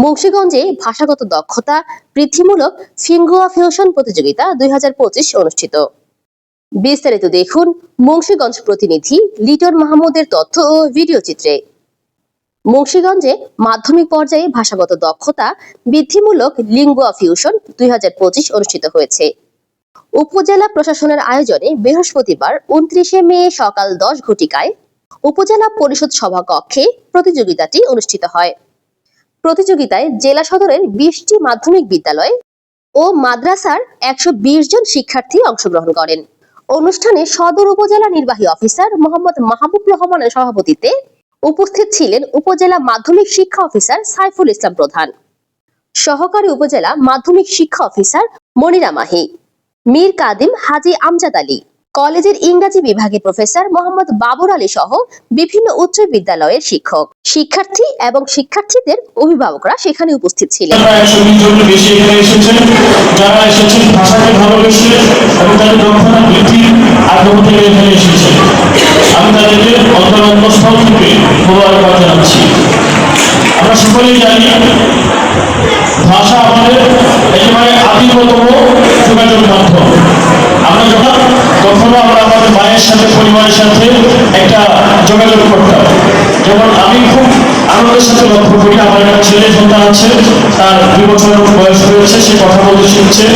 মুন্সিগঞ্জে ভাষাগত দক্ষতা বৃদ্ধিমূলক ফিঙ্গুয়া ফিউশন প্রতিযোগিতা 2025 অনুষ্ঠিত। বিস্তারিত দেখুন মুন্সিগঞ্জ প্রতিনিধি লিটন মাহমুদের তথ্য ও ভিডিও চিত্রে। মুন্সিগঞ্জে মাধ্যমিক পর্যায়ে ভাষাগত দক্ষতা বৃদ্ধিমূলক লিঙ্গুয়া ফিউশন 2025 অনুষ্ঠিত হয়েছে। উপজেলা প্রশাসনের আয়োজনে বৃহস্পতিবার 29 মে সকাল 10 ঘটিকায় উপজেলা পরিষদ সভাকক্ষে প্রতিযোগিতাটি অনুষ্ঠিত হয়। প্রতিযোগিতায় জেলা সদরের 20টি মাধ্যমিক বিদ্যালয় ও মাদ্রাসার 120 জন শিক্ষার্থী অংশগ্রহণ করেন। অনুষ্ঠানে সদর উপজেলা নির্বাহী অফিসার মোহাম্মদ মাহবুব রহমানের সভাপতিত্বে উপস্থিত ছিলেন উপজেলা মাধ্যমিক শিক্ষা অফিসার সাইফুল ইসলাম প্রধান, সহকারী উপজেলা মাধ্যমিক শিক্ষা অফিসার মনিরা মাহি, মীর কাদিম হাজি আমজাদ আলী, কলেজের ইংরেজি বিভাগের প্রফেসর মোহাম্মদ বাবর আলী সহ বিভিন্ন উচ্চ বিদ্যালয়ের শিক্ষক, শিক্ষার্থী এবং শিক্ষার্থীদের অভিভাবকরা সেখানে উপস্থিত ছিলেন। আমরা সকলেই জানি ভাষা আমাদের একেবারে আদিমতম যোগাযোগ মাধ্যম। আমরা কখনো আমরা আমাদের মায়ের সাথে পরিবারের সাথে একটা যোগাযোগ করতাম। যেমন আমি খুব আনন্দের সাথে লক্ষ্য করি, আমার একটা ছেলে সন্তান আছে, তার 2 বছর বয়স হয়েছে, সে কথা বলতে শিখছে।